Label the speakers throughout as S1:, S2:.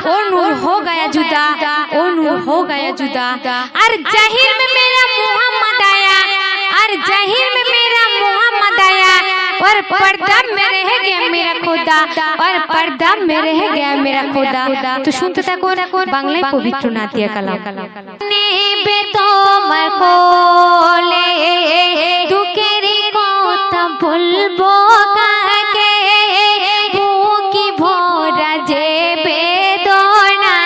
S1: ओ नूर हो गया जुदा, ओ नूर हो गया जुदा। और जाहिर में मेरा मोहम्मद आया, और जाहिर में मेरा मोहम्मद आया, और पर्दा में रह गया मेरा खुदा, और पर्दा में रह गया मेरा खुदा। तो শুনতে থাকুন বাংলায় পবিত্র নাতিয়া কালাম। নেবে তোমার কোলে দুঃখের কথা বলবো কাকে, বুকি ভরা যে বেদনা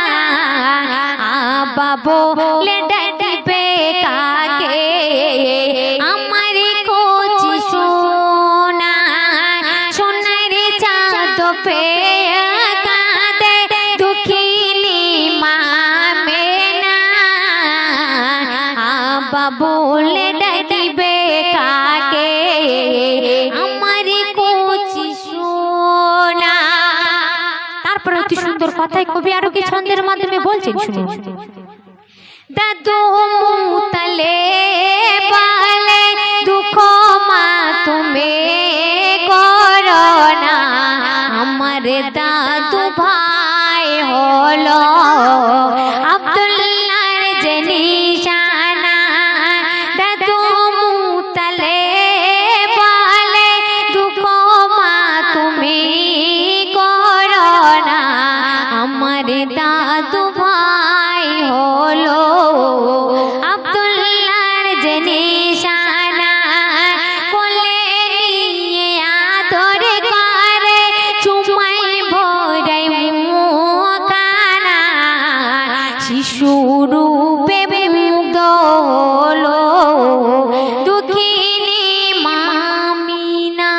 S1: বলে ডাকবে কাকে। আমার কচি সোনা সোনার চাঁদ পেয়ে কাঁদে দুঃখিনী মা মেনা, বলে ডাকবে কাকে। আমার কচি সোনা। তারপর অতি সুন্দর কথায় কবি আরো কি ছন্দের মাধ্যমে বলছেন, শুনুন। দাদু মুতলে বলে দুঃখ মা তুমি করো না, আমার দাদু ভাই হলো আব্দুল্লাহর যে নিশানা। দাদু মুতলে বলে দুঃখ মা তুমি করো না, আমার দাদু ভাই হলো আব্দুল্লাহর যে নিশানা। কোলে নিয়ে আদর করে চুমাই ভরাই মুখানা, শিশুরূপে মুগ্ধ হলো দুঃখিনী মামিনা।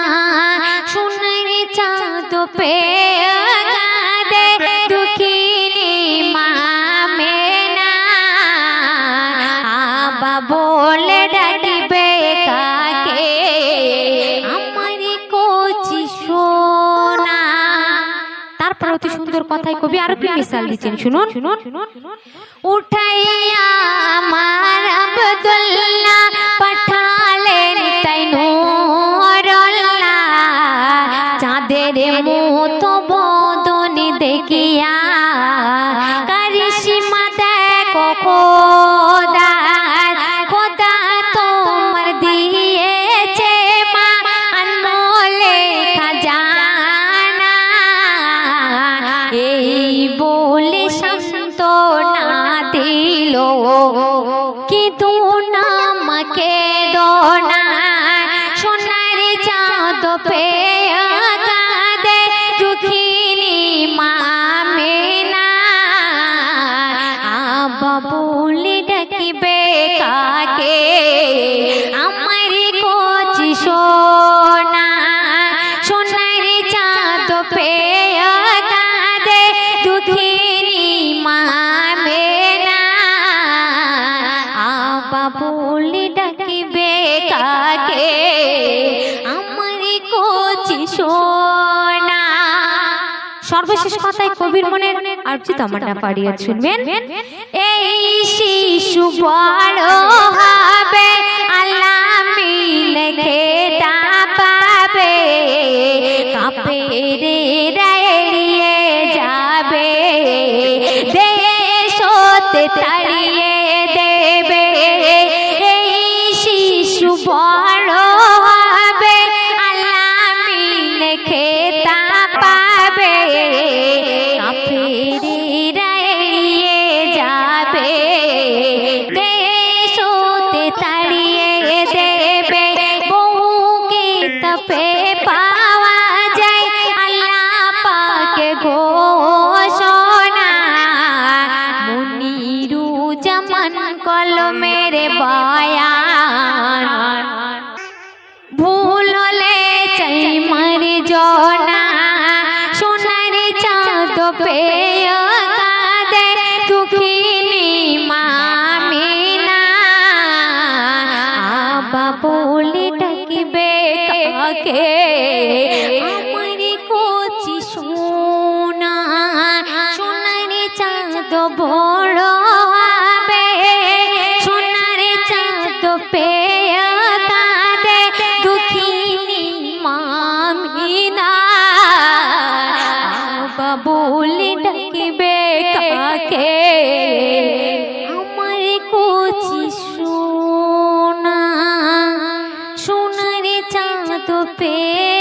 S1: সোনার চাঁদ পেয়ে কাঁদে দুঃখিনী মা মেনা, বলে ডাকবে কাকে। আমার কচি সোনা। তারপর অতি সুন্দর কথায় কবি আরো কি মিসাল দিচ্ছেন, শুনুন। উঠাইয়া আমার আব্দুল্লাহ পাঠালেন তাই নূরুল্লাহ, চাঁদের মতো বদন দেখিয়া কারিশমা দেখো খোদা। খোদা তোমার দিয়েছে মা আনমোলে খাজানা, এই বলে সান্ত্বনা দিল কিন্তু নামকে দোনা। সোনার চাঁদ পেয়ে কাঁদে দুঃখিনী মা মেনা, বলে ডাকবে কাকে। আমার কচি সোনা সোনার চাঁদ পেয়ে কাঁদে দুঃখিনী মা মেনা, বলে ডাকবে কাকে। আমার কচি সোনা। সর্বশেষ কথায় কবির মনের আরজি তামান্না পাড়িয়ে শুনবেন। এই শিশু বড় হবে আল্লাহ মিলে খেতা পাবে, কাপে রে এড়িয়ে যাবে, দেশ হতে তাড়িয়ে দেবে। এই শিশু বড় হবে আল্লাহ মিলে খেতা পাবে, কাফেরেরা এড়িয়ে যাবে, দেশ হতে তাড়িয়ে দেবে। বহুকে তপে পাওয়া যায় আল্লাহ পাকে ঘোষণা, মুনিরুজ্জামান কলমের বয়ান। ভুল হলে চাই মারি জনা, সোনার চাঁদ পেয়ে কাঁদে দুঃখিনী মা মেনা, বলে ডাকবে কাকে। আমার কচি সোনা সোনার চাঁদ বড় হবে, সোনার চাঁদ পেয়ে কাঁদে দুঃখিনী মা মেনা, বলে ডাকবে तो पे